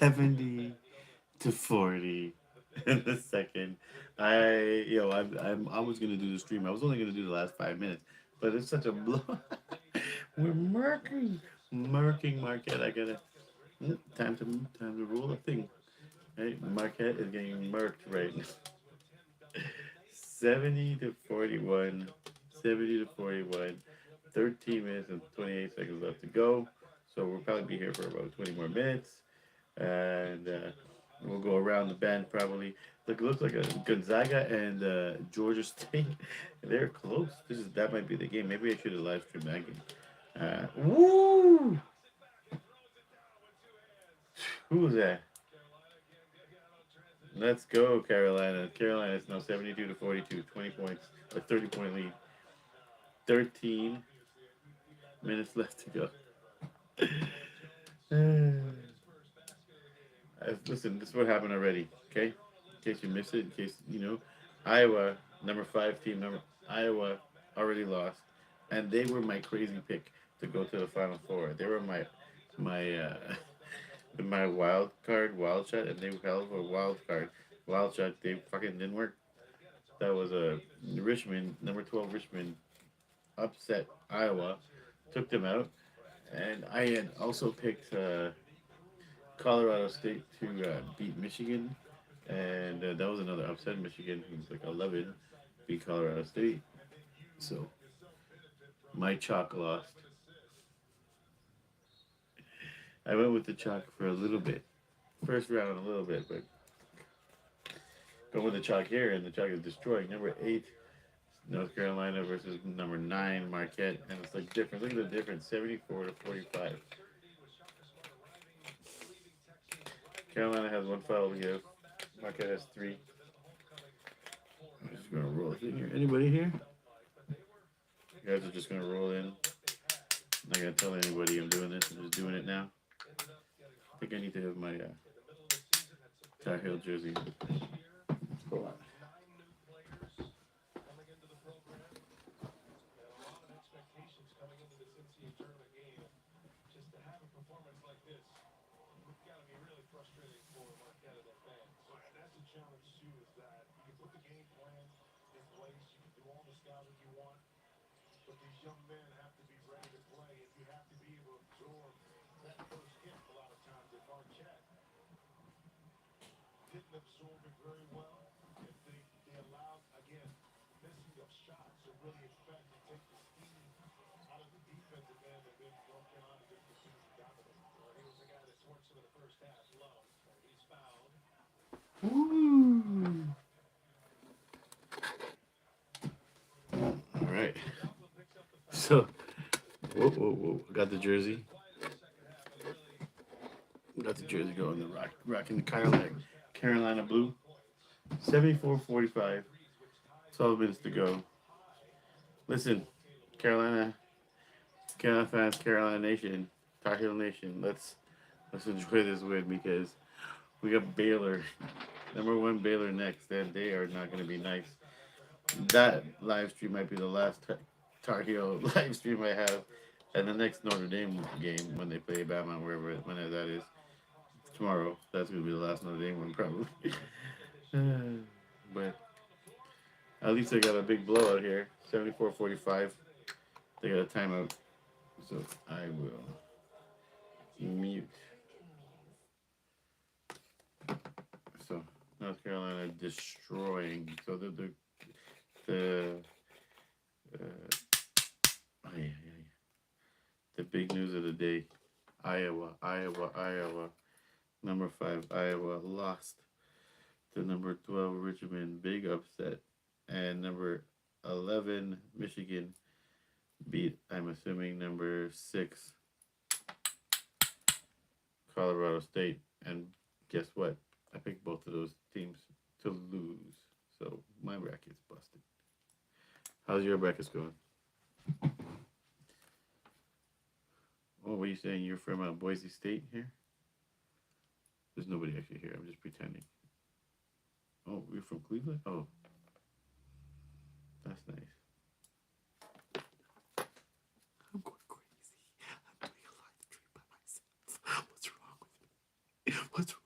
70-40 in the second. I was gonna do the stream. I was only gonna do the last 5 minutes, but it's such a blow. We're murking Marquette. I gotta time to roll a thing. Hey, Marquette is getting murked right now. 70-41. 70-41. 13 minutes and 28 seconds left to go. So we'll probably be here for about 20 more minutes. And we'll go around the bend probably. Look, it looks like a Gonzaga and Georgia State. They're close. That might be the game. Maybe I should have live streamed that game. Woo! Who was that? Let's go, Carolina. Carolina is now 72-42, 20 points, a 30-point lead. 13 minutes left to go. Listen, this is what happened already, okay? In case you missed it, in case, Iowa, number 5 team, Iowa already lost. And they were my crazy pick to go to the Final Four. They were my my wild shot, and they held for a wild shot. They fucking didn't work. That was a Richmond, number 12 Richmond, upset Iowa, took them out, and I had also picked Colorado State to beat Michigan, and that was another upset. Michigan, who's like 11, beat Colorado State. So my chalk lost. I went with the chalk for a little bit, first round a little bit, but going with the chalk here, and the chalk is destroying. Number 8, North Carolina versus number 9, Marquette, and it's like different. Look at the difference, 74-45. Carolina has one foul to give. Marquette has 3. I'm just gonna roll it in here. Anybody here? You guys are just gonna roll in. I'm not gonna tell anybody I'm doing this. I'm just doing it now. I think I need to have my Tar Heel jersey. Hold on. Woo! All right. So, whoa. Got the jersey. Got the jersey going. The rocking the Carolina blue. 74-45. 12 minutes to go. Listen, Carolina, Carolina fans, Carolina Nation, Tar Heel Nation. Let's enjoy this win because we got Baylor, number 1 Baylor next, and they are not going to be nice. That live stream might be the last Tar Heel live stream I have, and the next Notre Dame game when they play Bama, whenever that is tomorrow. That's going to be the last Notre Dame one probably. But at least they got a big blowout here, 74-45. They got a timeout, so I will mute. So North Carolina destroying. So the oh, yeah. The big news of the day: Iowa. Number 5 Iowa lost to number 12 Richmond, big upset, and number 11 Michigan beat. I'm assuming number 6 Colorado State, and guess what? I picked both of those teams to lose. So my bracket's busted. How's your brackets going? Oh, what are you saying? You're from Boise State here? There's nobody actually here. I'm just pretending. Oh, you're from Cleveland? Oh, that's nice. I'm going crazy. I'm doing a live stream by myself. What's wrong with me? What's wrong?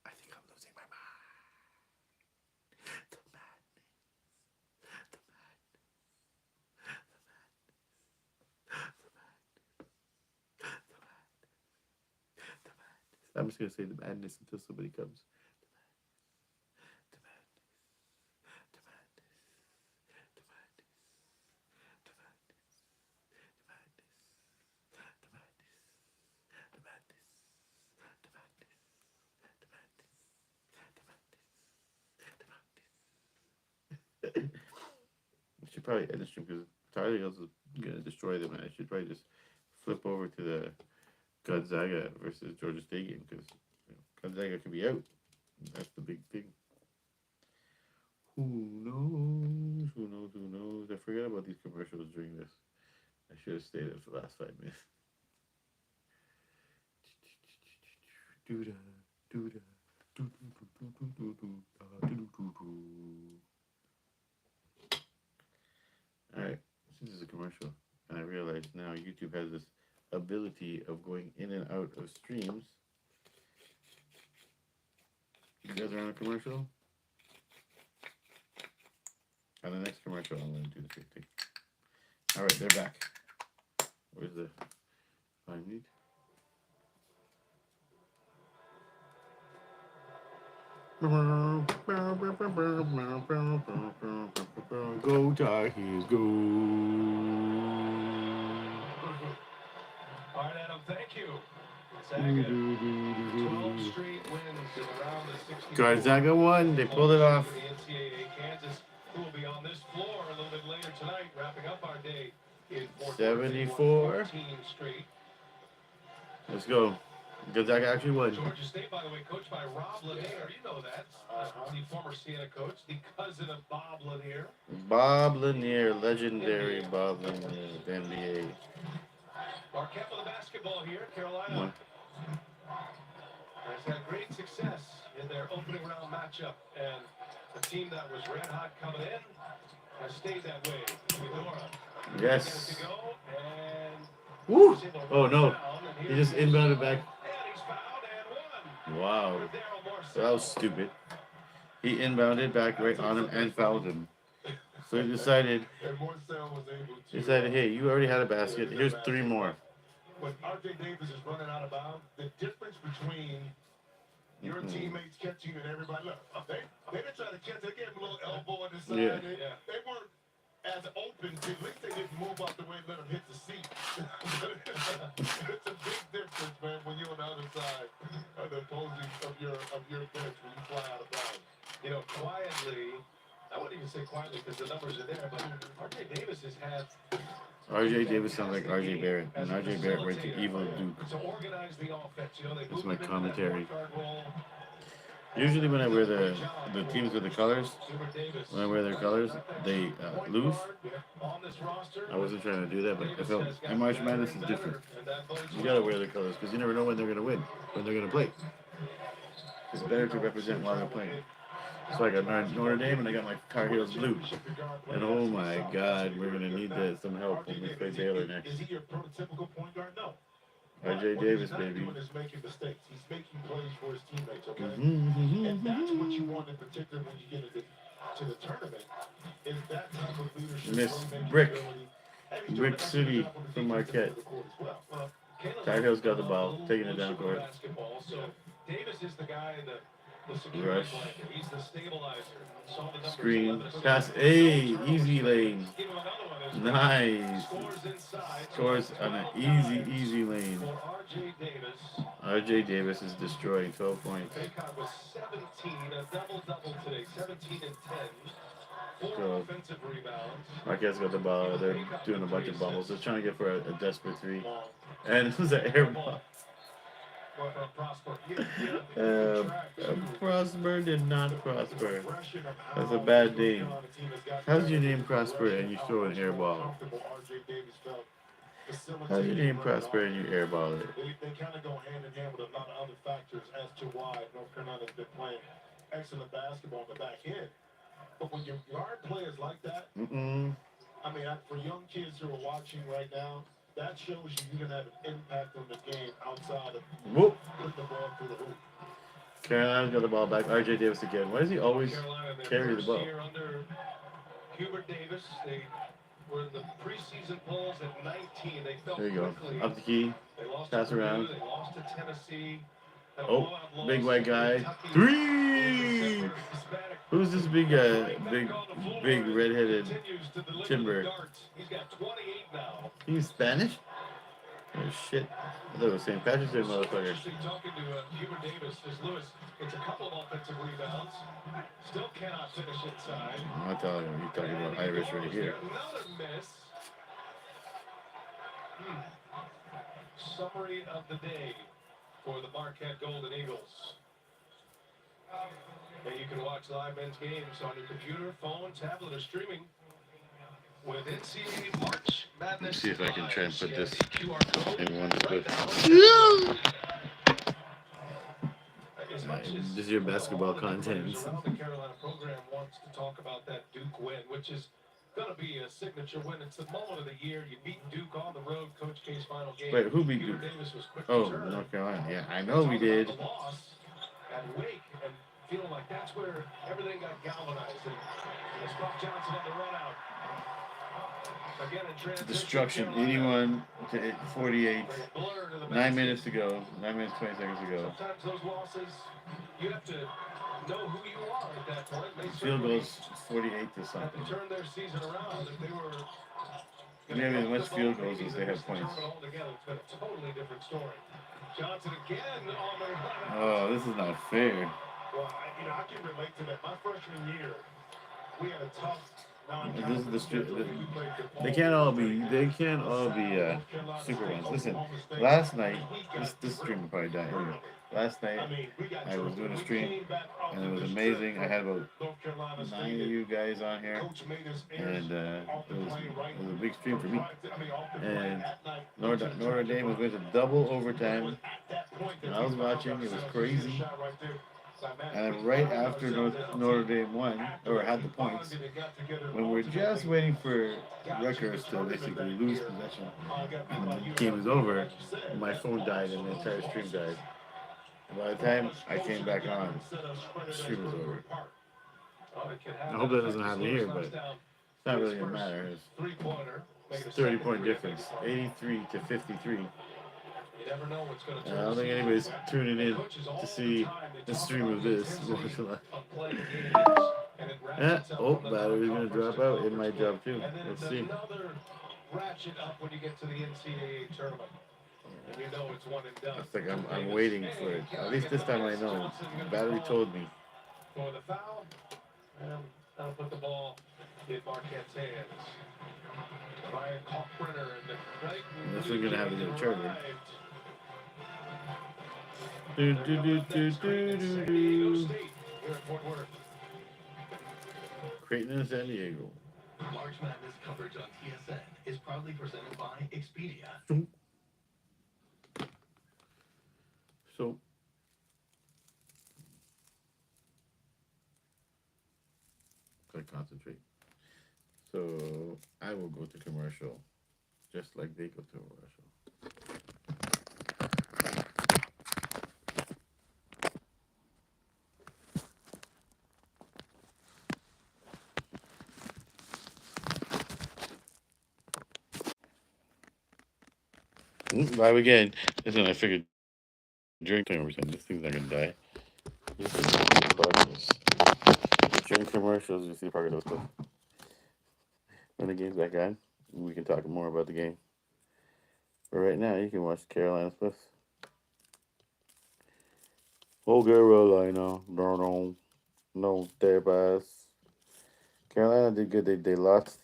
I think I'm losing my mind. The madness. The madness. The madness. I'm just gonna say the madness until somebody comes. The madness. The madness. The madness. The madness. The madness. The madness. The madness. The madness. The madness. The madness. I should probably end the stream because Tyler else is gonna destroy them, and I should probably just flip over to the Gonzaga versus Georgia State game because Gonzaga could be out. That's the big thing. Who knows? Who knows? Who knows? I forgot about these commercials during this. I should have stayed up for the last 5 minutes. Alright, this is a commercial, and I realize now YouTube has this ability of going in and out of streams. You guys are on a commercial? On the next commercial, I'm going to do the same thing. Alright, they're back. Where's the find meat? Go Tar Heels, go. All right, Adam, thank you. Gonzaga, 12 straight wins in the round of 64. Gonzaga won. They pulled it off. The NCAA Kansas, who will be on this floor a little bit later tonight, wrapping up our day in 74. 14 straight. Let's go. Gonzaga actually won. Georgia State, by the way, coached by Rob Lanier. You know that. The former Siena coach, the cousin of Bob Lanier. Bob Lanier, legendary Bob Lanier, the NBA. Marquette with the basketball here. Carolina has had great success in their opening round matchup. And the team that was red hot coming in has stayed that way. Eudora. Yes. To go, and Woo! Oh no. He just inbounded back. Wow. That was stupid. He inbounded back right on him and fouled him. So he decided, hey, you already had a basket. Here's 3 more. When RJ Davis is running out of bounds, the difference between your teammates catching and everybody, look, they didn't try to catch. They gave him a little elbow on the side. Yeah. They weren't as open. At least they didn't move out the way and let him hit the seat. It's a big difference, man, when you're on the other side of the opposing of your bench when you fly out of bounds. You know, quietly, I wouldn't even say quietly because the numbers are there, but RJ Davis has had. RJ Davis sounds like RJ Barrett, and RJ Barrett went to Evil Duke. That's my commentary. Usually when I wear the teams with the colors, when I wear their colors, they lose. I wasn't trying to do that, but I felt in March Madness is different. You gotta wear their colors because you never know when they're gonna win, when they're gonna play. It's better to represent while they're playing. So I got Notre Dame and I got my Tar Heels blue. And oh my God, we're gonna need some help when we play Baylor next. Is he your prototypical point guard? No. RJ Davis, baby. He's making mistakes. He's making plays for his teammates, okay? And that's what you want in particular when you get to the tournament. Is that type of leadership. Miss Brick City from Marquette. Tar Heels got the ball, taking it down court. So Davis is the guy that. Rush. He's the stabilizer. Screen. Pass. Hey, easy lane. Nice. Scores on an easy lane. RJ Davis is destroying 12 points. Baycott was 17, a double-double today, 17 and 10. 4 offensive rebounds. Marquette's got the ball. They're doing a bunch of bubbles. They're trying to get for a desperate 3. And it was an air ball. Prosper did not prosper. That's a bad name. How's your name Prosper and you throw an air ball? How's your name Prosper and you air ball it? They kind of go hand in hand with a lot of other factors as to why North Carolina's been playing excellent basketball on the back end. But when you guard players like that, I mean, for young kids who are watching right now, that shows you can have an impact on the game outside of Whoop. putting the ball through the hoop. Carolina got the ball back. RJ Davis again. Why does he North always Carolina, their carry the first ball? year under Hubert Davis, they were in the preseason polls at 19. They fell There you go. quickly. Up the key. They lost to Pass Purdue. around. They lost to Tennessee. Had a Oh, blowout big loss white to guy. Kentucky in Three. December. Hispanic. Who's this big, Right back big, on the floor big and redheaded continues to deliver the timber? darts. He's got 28 now. He's Spanish? Oh shit! I thought it was St. Patrick's Day, So motherfucker. interesting talking to Hubert Davis as Lewis gets a couple of offensive rebounds. Still cannot finish inside. I'm not telling you. You're talking about Irish right here. Another miss. Summary of the day for the Marquette Golden Eagles. And you can watch live men's games on your computer, phone, tablet, or streaming with NCAA March Madness. Let's see if I can try and put this in one Right clip. now. This is your basketball content. The Carolina program wants to talk about that Duke win, which is going to be a signature win. It's the moment of the year. You beat Duke on the road, Coach K's final game. Wait, who beat Duke? Davis was quick Oh, to turn. North Carolina. Yeah, I know we did. The loss at Wake and feeling like that's where everything got galvanized. And Scott Johnson on the run out. Again, in transition, Destruction, 81 to 48. 9 minutes to go. 9 minutes, 20 seconds ago. Sometimes those losses, you have to know who you are at that point. They Field goals 48 to have something. to turn their season around. If they were Maybe as much field goals as they have points. It's been a totally different story. Johnson again on the run. Oh, this is not fair. Well, I can relate to that. My freshman year, we had a tough. This is they can't all be super ones. Listen, last night this stream will probably die anyway. Last night I was doing a stream and it was amazing. I had about 9 of you guys on here, and it was a big stream for me. And Notre Dame was going to double overtime, and I was watching. It was crazy. And then right after Notre Dame won, or had the points, when we're just waiting for Rutgers to basically lose possession, and the game was over, my phone died and the entire stream died. And by the time I came back on, the stream was over. I hope that doesn't happen here, but it's not really going to matter. It's a 30-point difference, 83 to 53. I don't think anybody's tuning in to see the stream of this. Oh, battery's going to drop out. It might drop too. Let's see. Ratchet up when you get to the NCAA tournament. And you know it's one and done. It's like I'm waiting for it. At least this time I know. Battery told me. For the foul, and that'll put the ball in Marquette's hands. Ryan Kalkbrenner and the right. This is going to have to get a charger. Do, do, do, do, do, do, do. Creighton and San Diego. March Madness coverage on TSN is proudly presented by Expedia. So, gotta concentrate. So, I will go to commercial, just like they go to commercial. Live again. Listen, I figured drink over something. This thing's not gonna die. Drink commercials. You see, probably those stuff. When the game's back on, we can talk more about the game. But right now, you can watch Carolina Spliff. Oh, Carolina, no, their pass. Carolina did good. They lost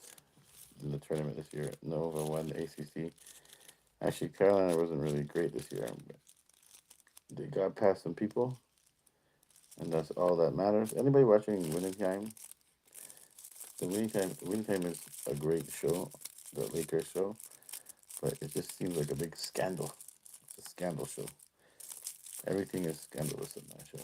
in the tournament this year. Nova won the ACC. Actually, Carolina wasn't really great this year. But they got past some people, and that's all that matters. Anybody watching Winning Time? The Winning Time is a great show, the Lakers show, but it just seems like a big scandal. It's a scandal show. Everything is scandalous in that show.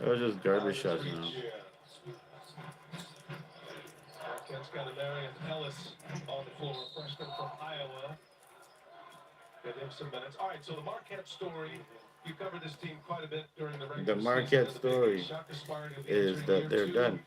That was just garbage shots, you know. Marquette's got a Marion Ellis on the floor, freshman from Iowa. Give him some minutes. All right, so the Marquette story, you covered this team quite a bit during the regular The Marquette season. story is that they're done.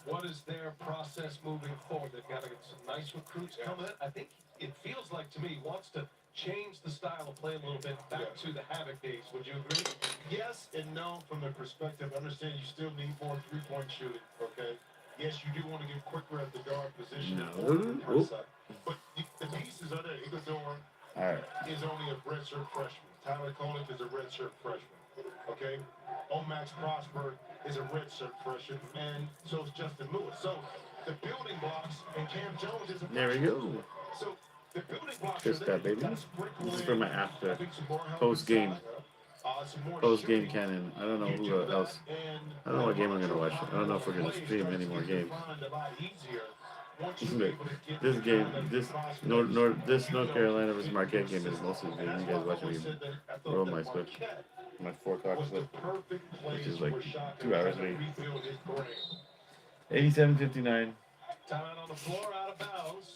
What is their process moving forward? They've got to get some nice recruits coming in. I think it feels like to me he wants to change the style of play a little bit back to the Havoc days. Would you agree? Yes and no from the perspective. Understand you still need more three-point shooting, okay? Yes, you do want to get quicker at the guard position. No. But the pieces are there. Iguodala Alright. is only a redshirt freshman. Tyler Connick is a redshirt freshman, okay? Omax Prosper is a redshirt freshman, and so is Justin Lewis. So the building blocks, and Cam Jones is a freshman. There we go. So the building blocks Kiss are there. that, baby. Gotta sprinkle This is in, for my after I think, some more help post game. inside. Some more Post game shooting. canon. I don't know You who do else. that, and I don't know what game I'm gonna watch. I don't know if we're gonna stream any more games. But this game, this North Carolina versus Marquette game is mostly good. You guys watching me roll my Swift, my 4 o'clock Swift, which is like 2 hours late. 87-59. Timeout on the floor, out of bounds.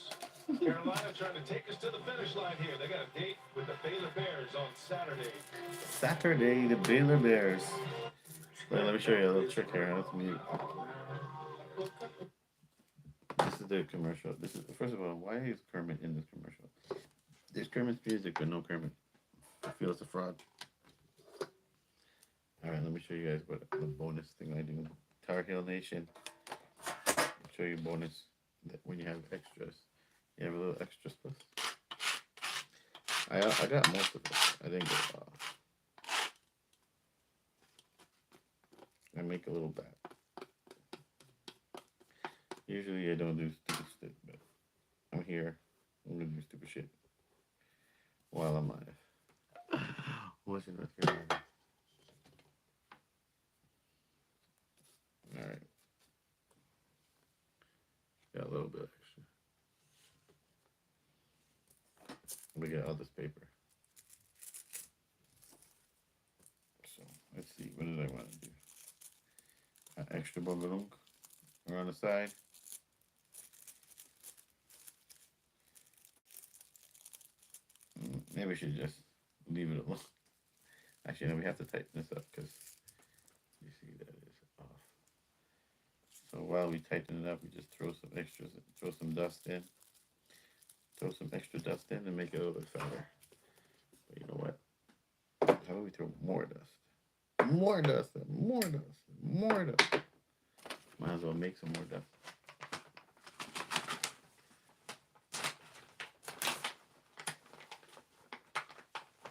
Carolina trying to take us to the finish line here. They got a date with the Baylor Bears on Saturday. Saturday, the Baylor Bears. Wait, let me show you a little trick here. Let's mute. This is the commercial. This is, first of all, why is Kermit in this commercial? There's Kermit's music, but no Kermit. I feel it's a fraud. All right, let me show you guys what the bonus thing I do. Tar Heel Nation. I'll show you bonus that when you have extras. You have a little extra stuff. I got most of it. I didn't get it all. I make a little bat. Usually I don't do stupid shit, but I'm here. I'm gonna do stupid shit while I'm live. What's in North Carolina? Alright. Got a little bit extra. We got all this paper. So let's see, what did I want to do? An extra boogaloo on the side. Maybe we should just leave it alone. Actually, no, we have to tighten this up because you see that is off. So while we tighten it up, we just throw some extras, throw some dust in. Throw some extra dust in and make it a little bit fatter. But you know what? How about we throw more dust? More dust, more dust, more dust. Might as well make some more dust.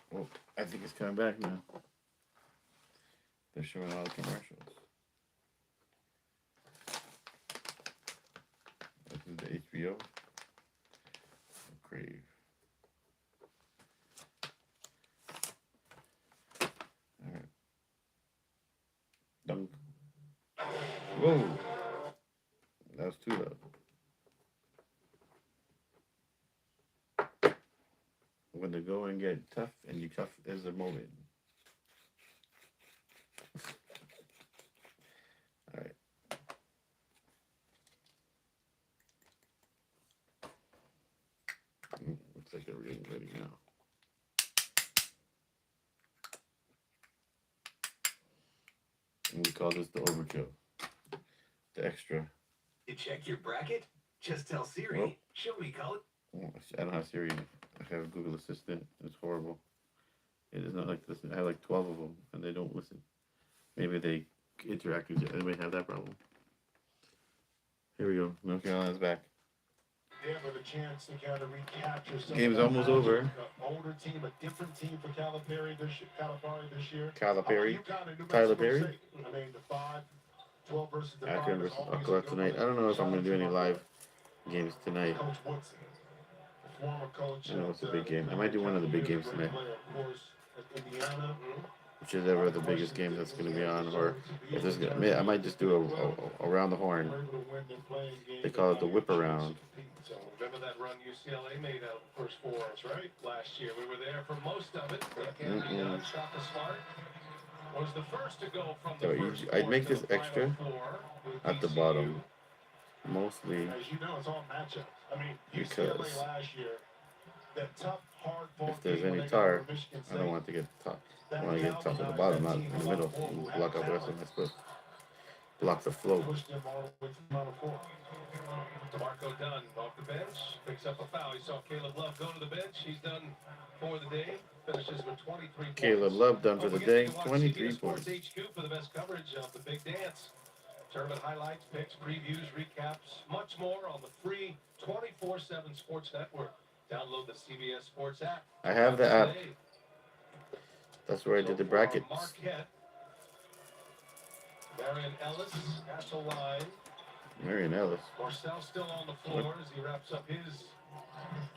Well, I think it's coming back now. They're showing all the commercials. This is the HBO. Crave. All right. Dunk. Whoa. That was too loud. When the going get tough and you tough is the moment. All right. Looks like they're getting ready now. And we call this the overkill. The extra. You check your bracket? Just tell Siri. Well, Show me color. I don't have Siri. I have Google Assistant. It's horrible. It is not like this. I have like 12 of them, and they don't listen. Maybe they interact with you. Anybody have that problem? Here we go. North Carolina's back. They have a chance to kind of recapture some. Game's almost over. An older team, a different team for Calipari this year. Calipari. Tyler Perry. I mean, the 5-12 versus the Akron 5 is versus always Oklahoma a good tonight. one. I don't know if I'm Shout going out to do any my live games tonight. Coach Woodson, the former coach. I know it's a big game. I might do one of the big games tonight. Of course, at Indiana. Which is ever the biggest game that's going to be on, or if there's I might just do a around the horn. They call it the whip around. Remember that run UCLA made out the first 4 hours, right? Last year we were there for most of it. That can't be done. Shaka Smart was the first to go from So the first I'd make to this the Final extra Four with at the TCU. bottom, mostly As you know, it's all matchups. I mean, because UCLA last year, that tough, hard if fought there's game when any they got tar, over Michigan I don't State, want to get the top. I that want to get the top at the galvanized bottom, that not team in the a lot middle. more who Block had out the rest of talent, my split. Block the flow. pushed them all the way to the Final Four. DeMarco Dunn off the bench, picks up a foul. You saw Caleb Love go to the bench. He's done for the day. Finishes with 23 points. Caleb Love done for Don't the forget day. you can watch 23 CBS Sports points. HQ for the best coverage of the big dance. Tournament highlights, picks, previews, recaps, much more on the free 24/7 Sports Network. Download the CBS Sports app. I have the app. Today. That's where I did the So for brackets. Marquette, Marion Ellis at the line. Marion Ellis Marcel still on the floor as he wraps up his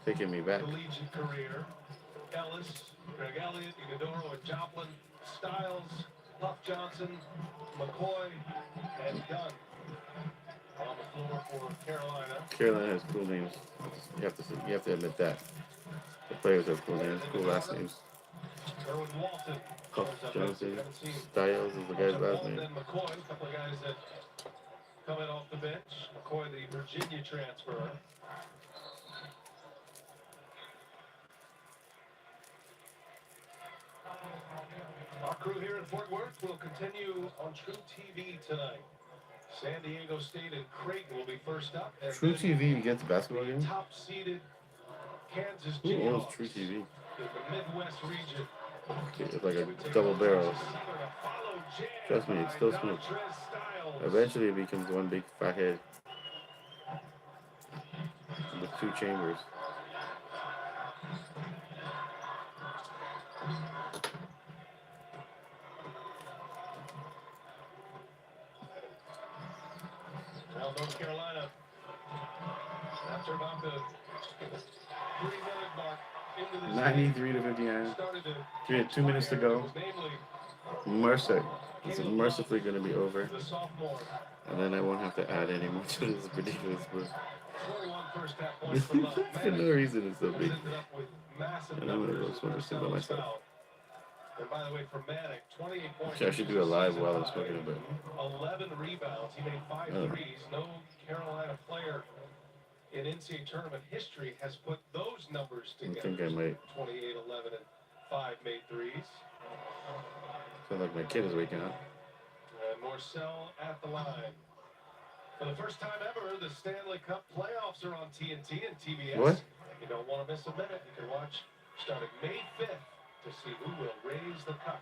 taking me back. collegiate career. Ellis, Greg Elliott, Iguodaro, and Joplin, Styles, Puff Johnson, McCoy, and Dunn on the floor for Carolina. Carolina has cool names. You have to admit that. The players have cool names, cool last names. Erwin Walton. Puff shows up. Johnson, Haven't seen Styles is the guy's last Walton name. and McCoy, a couple of guys that coming off the bench. McCoy, the Virginia transfer. Our crew here in Fort Worth will continue on True TV tonight. San Diego State and Creighton will be first up. And True then TV gets basketball the games? top-seeded Kansas Who owns Jayhawks True TV? in the Midwest region. It's like a double barrel. Trust me, it's still smooth. Eventually it becomes one big fat head with two chambers. Now North Carolina, after about the 3-minute mark into this 93 to 59. 2 minutes to go. Mercer. This is mercifully going to be over. The sophomore. And then I won't have to add any more to this ridiculous book. 21 first half points for Love. For no reason it's so big. Ended up with massive And I'm going to go numbers swim for this thing by myself. foul. And by the way, for Manic, 28 points. Actually, I should do a live while I'm smoking a bit. 11 rebounds. He made 5 Oh. threes. No Carolina player in NCAA tournament history has put those numbers I together. think I might. 28, 11, and 5 made threes. Sounds like my kid is waking up. And Marcel at the line. For the first time ever, the Stanley Cup playoffs are on TNT and TBS. What? You don't want to miss a minute. You can watch starting May 5th to see who will raise the cup.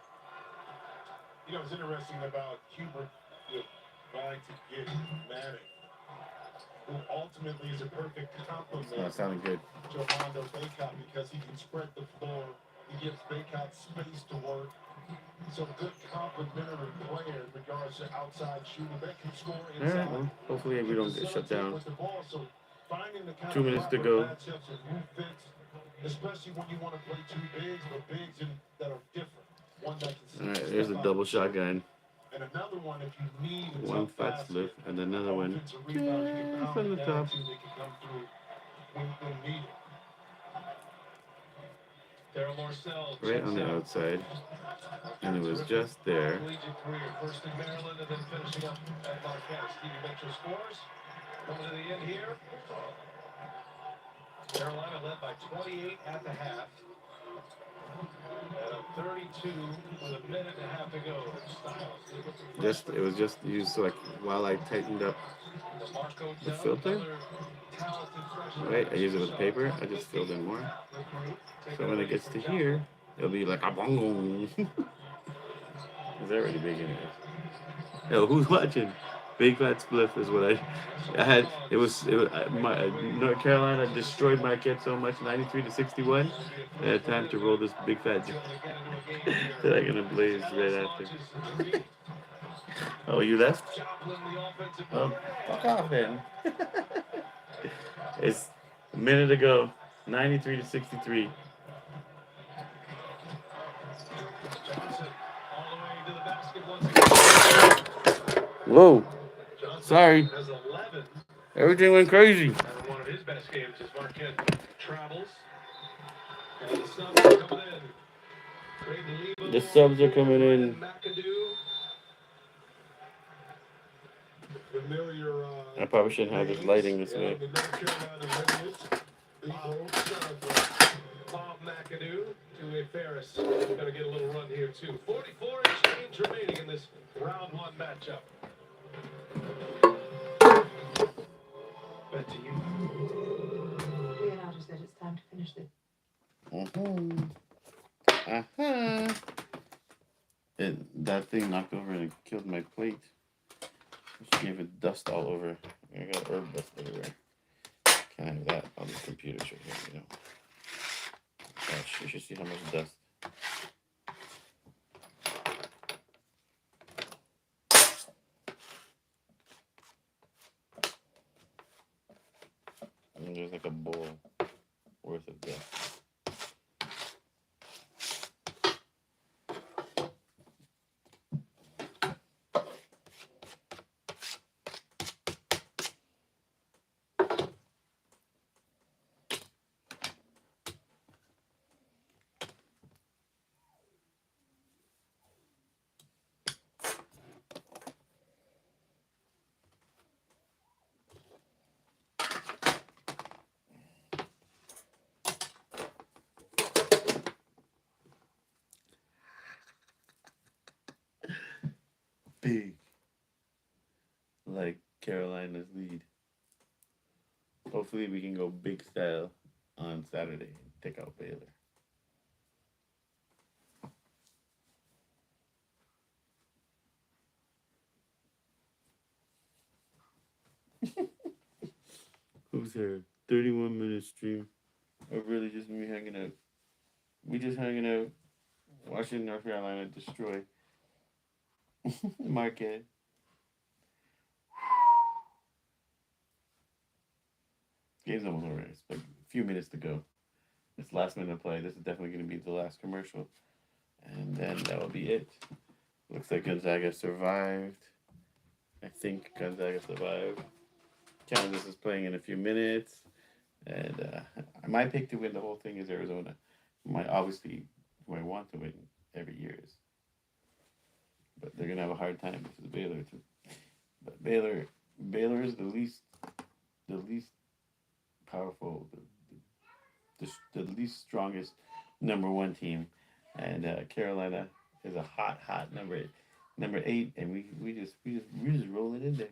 You know, it's interesting about Hubert trying to get Manning, who ultimately is a perfect It's not complement sounding good. to Armando Bacot because he can spread the floor. He gives Bacot space to work. So good complementary player in regards to outside shooting. They can score All inside. right, well, hopefully we don't get shut down. With the ball. So finding the kind 2 of minutes to proper go. matchups and who fits, especially when you want to play two bigs, but bigs that are different. One that can All right, there's a double shotgun. and another one if you need a One tough fat basket, slip and another one offensive rebound, you can just pound on it the down top. to, they can come through when needed. Daryl Marcel Right on the checks out. outside. And it was just there. Collegiate career, first in Maryland and then finishing up at Marquette. Stevie Mitchell scores. Coming to the end here. Carolina led by 28 at the half. And up 32 with a minute and a half to go. Styles. It was just used so like while I tightened up DeMarco the Dunn, filter. another talented freshman. Right, I use it with paper. I just filled in more. So when it gets to here, it'll be like a bongo. It's already big in here. Yo, who's watching? Big Fat Spliff is what I had. It was North Carolina destroyed Marquette so much, 93 to 61. I had time to roll this big fat that I'm gonna blaze right after. Oh, you left? Oh, fuck off then. It's a minute ago, 93 to 63. Whoa. Sorry. Everything went crazy. One of his best games as Marquette travels. And the Suns coming in. The subs are coming in. Familiar, I probably shouldn't have this lighting this way. the North Carolina lineage. Bob McAdoo to a Ferris. Gonna get a little run here too. 44 exchange remaining in this round one matchup. Back to you. Leonardo said it's time to finish this. That thing knocked over and it killed my plate. Just gave it dust all over. I got herb dust everywhere. Can't have that on the computer right here, you know. Gosh, you should see how much dust. And there's like a bowl worth of dust. Big, like Carolina's lead. Hopefully we can go big style on Saturday and take out Baylor. Who's here? 31-minute stream of really just me hanging out. We just hanging out, watching North Carolina destroy Marquette. Game's almost over. It's like a few minutes to go. It's last minute of play. This is definitely going to be the last commercial. And then that will be it. Looks like Gonzaga survived. I think Gonzaga survived. Kansas is playing in a few minutes. And my pick to win the whole thing is Arizona. Obviously, who I want to win every year is. But they're going to have a hard time because Baylor too. But Baylor is the least powerful, the least strongest number one team, and Carolina is a hot number 8, and we just roll it in there.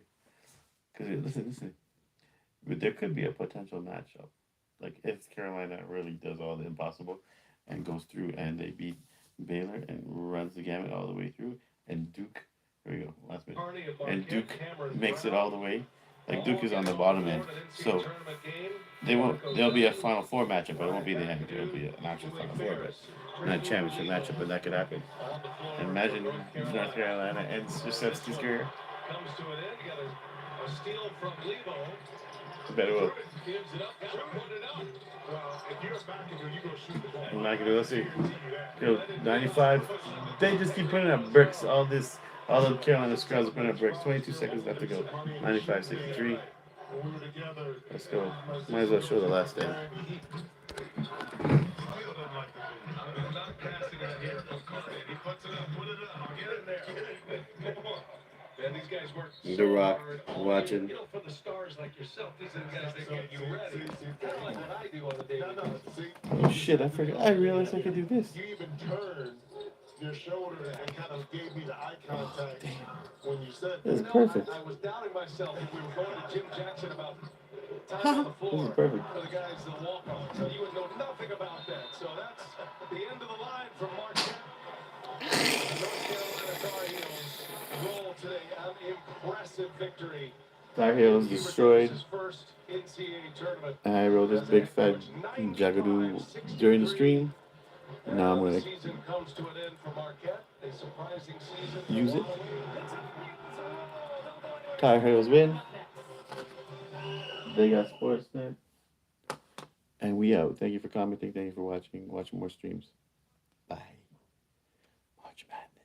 Because listen, but there could be a potential matchup, like if Carolina really does all the impossible, and goes through and they beat Baylor and runs the gamut all the way through, and Duke, here we go, last minute, and Duke makes it all the way. Like Duke is on the bottom end, so there'll be a Final Four matchup, but it won't be the end. It'll be an actual Final Four, but not a championship matchup. But that could happen. And imagine North Carolina ends Krzyzewski's career. Comes to an end. Got a steal from Lebo. Better will. Gives it up. Got to put it up. Well, if you're McAdoo, you go shoot the ball. I'm not gonna let's see. Yo, 95. They just keep putting up bricks. All the Carolina scrubs are putting up bricks. 22 seconds left to go. 95-63. Let's go. Might as well show the last stand. The Rock watching. You know, for the stars like yourself, these are the guys that get you ready. Kind of like what I do on the daily basis. Oh shit! I forgot. I realized I could do this. You even turned your shoulder and kind of gave me the eye contact when you said This is that. perfect. I was doubting myself if we were going to Jim Jackson about time on the floor. This is perfect. For the guys that walk on. So you would know nothing about that. So that's the end of the line from Marquette. North Carolina Tar Heels roll today. An impressive victory. Tar Heels destroyed. First NCAA tournament. And I wrote this big fat jagadoo during the stream. And now I'm gonna Season comes to an end for Marquette. A surprising season. use it. Tar Heels win. They got Sportsnet. And we out. Thank you for commenting. Thank you for watching. Watch more streams. Bye. Watch Madness.